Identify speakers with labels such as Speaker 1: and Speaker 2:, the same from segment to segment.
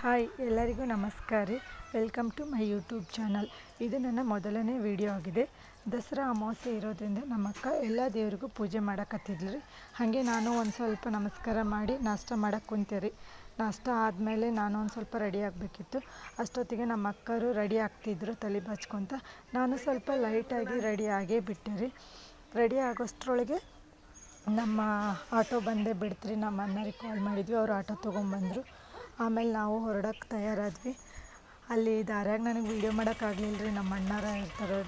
Speaker 1: Hi ಎಲ್ಲರಿಗೂ ನಮಸ್ಕಾರ ರೀ. Welcome to my YouTube channel. ಇದು ನನ್ನ ಮೊದಲನೇ ವಿಡಿಯೋ ಆಗಿದೆ. ದಸರಾ ಅಮಾವಾಸ್ಯೆ ಇರೋದ್ರಿಂದ ನಮ್ಮ ಅಕ್ಕ ಎಲ್ಲ ದೇವರಿಗೂ ಪೂಜೆ ಮಾಡಕತ್ತಿದ್ಲು ರೀ. ಹಾಗೆ ನಾನು ಒಂದು ಸ್ವಲ್ಪ ನಮಸ್ಕಾರ ಮಾಡಿ ನಾಷ್ಟ ಮಾಡಕ್ಕೆ ಕುಂತೇರಿ. ನಾಷ್ಟ ಆದಮೇಲೆ ನಾನು ಒಂದು ಸ್ವಲ್ಪ ರೆಡಿ ಆಗಬೇಕಿತ್ತು. ಅಷ್ಟೊತ್ತಿಗೆ ನಮ್ಮ ಅಕ್ಕರು ರೆಡಿ ಆಗ್ತಿದ್ರು ತಲೆ ಬಾಚ್ಕೊತ. ನಾನು ಸ್ವಲ್ಪ ಲೈಟಾಗಿ ರೆಡಿ ಆಗೇ ಬಿಟ್ಟೆ ರೀ. ರೆಡಿ ಆಗೋಷ್ಟ್ರೊಳಗೆ ನಮ್ಮ ಆಟೋ ಬಂದೇ ಬಿಡ್ತ್ರಿ. ನಮ್ಮ ಅಣ್ಣರಿಗೆ ಕಾಲ್ ಮಾಡಿದ್ವಿ, ಅವ್ರು ಆಟೋ ತೊಗೊಂಬಂದರು. ಆಮೇಲೆ ನಾವು ಹೊರಡಕ್ಕೆ ತಯಾರಾದ್ವಿ. ಅಲ್ಲಿ ದಾರ್ಯಾಗ ನನಗೆ ವೀಡಿಯೋ ಮಾಡೋಕ್ಕಾಗಲಿಲ್ಲ ರೀ. ನಮ್ಮ ಅಣ್ಣಾರ ಇರ್ತಾರೆ,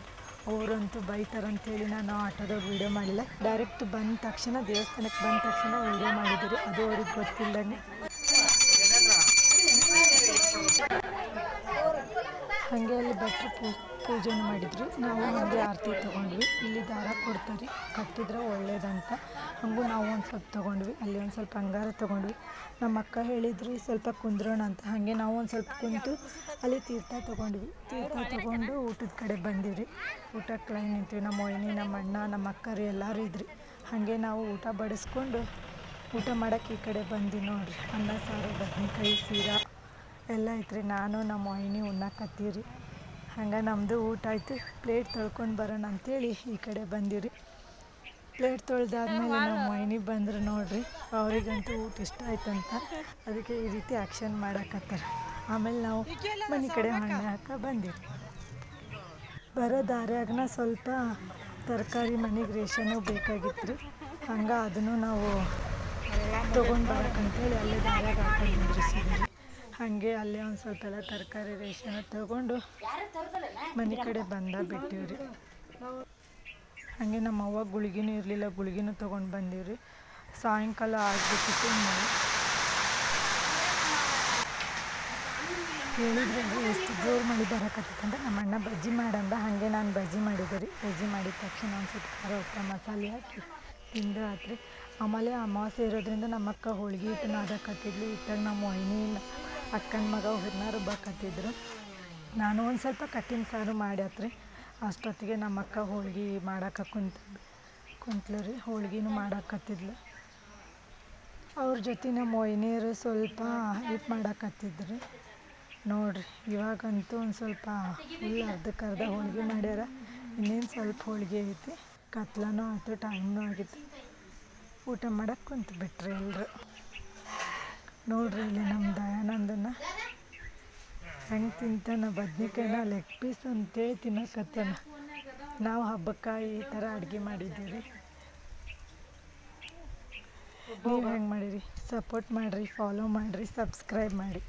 Speaker 1: ಅವರಂತೂ ಬೈತಾರಂತೇಳಿ ನಾನು ಆಟೋದಾಗ ವೀಡಿಯೋ ಮಾಡಿಲ್ಲ. ಡೈರೆಕ್ಟ್ ಬಂದ ತಕ್ಷಣ ದೇವಸ್ಥಾನಕ್ಕೆ ಬಂದ ತಕ್ಷಣ ವೀಡಿಯೋ ಮಾಡಿದ್ರಿ. ಅದು ಅವ್ರಿಗೆ ಗೊತ್ತಿಲ್ಲದಂಗೆ. ಹಾಗೆ ಅಲ್ಲಿ ಭಟ್ರು ಪೂಜೆನೂ ಮಾಡಿದ್ವಿ. ನಾವು ಹಾಗೆ ಆರತಿ ತೊಗೊಂಡ್ವಿ. ಇಲ್ಲಿ ದಾರ ಕೊಡ್ತಾರೆ, ಕಟ್ಟಿದ್ರೆ ಒಳ್ಳೇದಂತ. ಹಾಗೂ ನಾವು ಒಂದು ಸ್ವಲ್ಪ ತೊಗೊಂಡ್ವಿ. ಅಲ್ಲಿ ಒಂದು ಸ್ವಲ್ಪ ಅಂಗಾರ ತೊಗೊಂಡ್ವಿ. ನಮ್ಮ ಅಕ್ಕ ಹೇಳಿದ್ರು ಸ್ವಲ್ಪ ಕುಂದ್ರೋಣ ಅಂತ. ಹಾಗೆ ನಾವು ಒಂದು ಸ್ವಲ್ಪ ಕುಂತು ಅಲ್ಲಿ ತೀರ್ಥ ತೊಗೊಂಡ್ವಿ. ತೀರ್ಥ ತೊಗೊಂಡು ಊಟದ ಕಡೆ ಬಂದಿವ್ರಿ. ಊಟಕ್ಕೆ ಲೈನ್ ನಿಂತೀವಿ. ನಮ್ಮ ವೈನಿ, ನಮ್ಮ ಅಣ್ಣ, ನಮ್ಮ ಅಕ್ಕರು ಎಲ್ಲರೂ ಇದ್ರಿ. ಹಾಗೆ ನಾವು ಊಟ ಬಡಿಸ್ಕೊಂಡು ಊಟ ಮಾಡೋಕ್ಕೆ ಈ ಕಡೆ ಬಂದ್ವಿ ನೋಡ್ರಿ. ಅನ್ನ ಸಾರು, ಬದ್ನೆಕಾಯಿ, ಸೀರಾ ಎಲ್ಲ ಐತ್ರಿ. ನಾನು ನಮ್ಮ ವೈನಿ ಉಣ್ಣಾಕತ್ತೀವ್ರಿ. ಹಂಗೆ ನಮ್ಮದು ಊಟ ಆಯಿತು. ಪ್ಲೇಟ್ ತೊಳ್ಕೊಂಡು ಬರೋಣ ಅಂಥೇಳಿ ಈ ಕಡೆ ಬಂದಿವ್ರಿ. ಪ್ಲೇಟ್ ತೊಳೆದಾದ್ಮೇಲೆ ನಮ್ಮ ವೈನಿ ಬಂದರು ನೋಡ್ರಿ. ಅವರಿಗಂತೂ ಊಟ ಇಷ್ಟ ಆಯ್ತಂತ ಅದಕ್ಕೆ ಈ ರೀತಿ ಆ್ಯಕ್ಷನ್ ಮಾಡಕತ್ತಾರೆ. ಆಮೇಲೆ ನಾವು ಮನೆ ಕಡೆ ಹಣ್ಣೆ ಹಾಕ ಬಂದಿರಿ. ಬರೋ ದಾರ್ಯಾಗನ ಸ್ವಲ್ಪ ತರಕಾರಿ ಮನೆಗೆ ರೇಷನ್ನು ಬೇಕಾಗಿತ್ತು ರೀ. ಹಂಗೆ ಅದನ್ನು ನಾವು ತೊಗೊಂಡು ಬರೋಕ್ಕಂತೇಳಿ ಅಲ್ಲೇ ದಾರ್ಯಾಗ ಹಾಕೊಂಡು ನಿಂದ್ರಿಸಿದ್ವಿ. ಹಾಗೆ ಅಲ್ಲೇ ಒಂದು ಸ್ವಲ್ಪ ಎಲ್ಲ ತರಕಾರಿ ರೇಷನ್ ತೊಗೊಂಡು ಮನೆ ಕಡೆ ಬಿಟ್ಟಿವ್ರಿ. ಹಾಗೆ ನಮ್ಮ ಅವ್ವ ಗುಳಿಗಿನೂ ಇರಲಿಲ್ಲ, ಗುಳಿಗಿನೂ ತೊಗೊಂಡು ಬಂದೀವ್ರಿ. ಸಾಯಂಕಾಲ ಆಗಿಬಿಟ್ಟಿತ್ತು. ಹೇಳಿದ್ರೆ ಎಷ್ಟು ಜೋರು ಮಳೆ ಬರೋಕತ್ತಿತ್ತಂದ್ರೆ ನಮ್ಮ ಅಣ್ಣ ಬಜ್ಜಿ ಮಾಡಂದ. ಹಾಗೆ ನಾನು ಬಜ್ಜಿ ಮಾಡಿದ್ದೆ ರೀ. ಬಜ್ಜಿ ಮಾಡಿದ ತಕ್ಷಣ ಒಂದು ಸ್ವಲ್ಪ ಖಾರ ಉಪ್ಪು ಮಸಾಲೆ ಹಾಕಿ ತಿಂದು ಆತ್ರಿ. ಆಮೇಲೆ ಅಮಾವಾಸ್ಯೆ ಇರೋದ್ರಿಂದ ನಮ್ಮ ಅಕ್ಕ ಹೋಳ್ಗೆ ಹಿಟ್ಟು ನಾದಕತ್ತಿದ್ಲು. ಇತ್ತಾಗ ನಮ್ಮ ವೈನಿ ಅಕ್ಕನ ಮಗ ಹುರ್ನ ರುಬ್ಬಾಕತ್ತಿದ್ರು. ನಾನು ಒಂದು ಸ್ವಲ್ಪ ಕಟ್ಟಿನ ಸಾರು ಮಾಡ್ಯಾತ್ರಿ. ಅಷ್ಟೊತ್ತಿಗೆ ನಮ್ಮ ಅಕ್ಕ ಹೋಳ್ಗೆ ಮಾಡಕ್ಕೆ ಕುಂತ್ಲು ರೀ. ಹೋಳ್ಗಿನೂ ಮಾಡಾಕತ್ತಿದ್ಲು. ಅವ್ರ ಜೊತೆ ನಮ್ಮ ವೈನಿಯರು ಸ್ವಲ್ಪ ಹೆಲ್ಪ್ ಮಾಡಾಕತ್ತಿದ್ರು ನೋಡ್ರಿ. ಇವಾಗಂತೂ ಒಂದು ಸ್ವಲ್ಪ ಫುಲ್ ಅರ್ಧಕ್ಕರ್ಧ ಹೋಳ್ಗೆ ಮಾಡ್ಯಾರ. ಇನ್ನೇನು ಸ್ವಲ್ಪ ಹೋಳ್ಗೆ ಐತಿ. ಕತ್ಲನೂ ಆಯಿತು, ಟೈಮ್ನೂ ಆಗಿತ್ತು. ಊಟ ಮಾಡಕ್ಕೆ ಕುಂತು ಬಿಟ್ರಿ ಎಲ್ಲರೂ. ನೋಡ್ರಿ ಇಲ್ಲಿ ನಮ್ಮ ದಯಾನಂದನ ಹೆಂಗೆ ತಿಂತಾನ. ಬದ್ನಿಕಾಯಿನ ಲೆಗ್ ಪೀಸ್ ಅಂತೇಳಿ ತಿನ್ನಕತ್ತಾನ. ನಾವು ಹಬ್ಬಕ್ಕೆ ಈ ಥರ ಅಡುಗೆ ಮಾಡಿದ್ದೀವಿ. ನೀವು ಹೆಂಗೆ ಮಾಡಿರಿ? ಸಪೋರ್ಟ್ ಮಾಡಿರಿ, ಫಾಲೋ ಮಾಡಿರಿ, ಸಬ್ಸ್ಕ್ರೈಬ್ ಮಾಡಿ.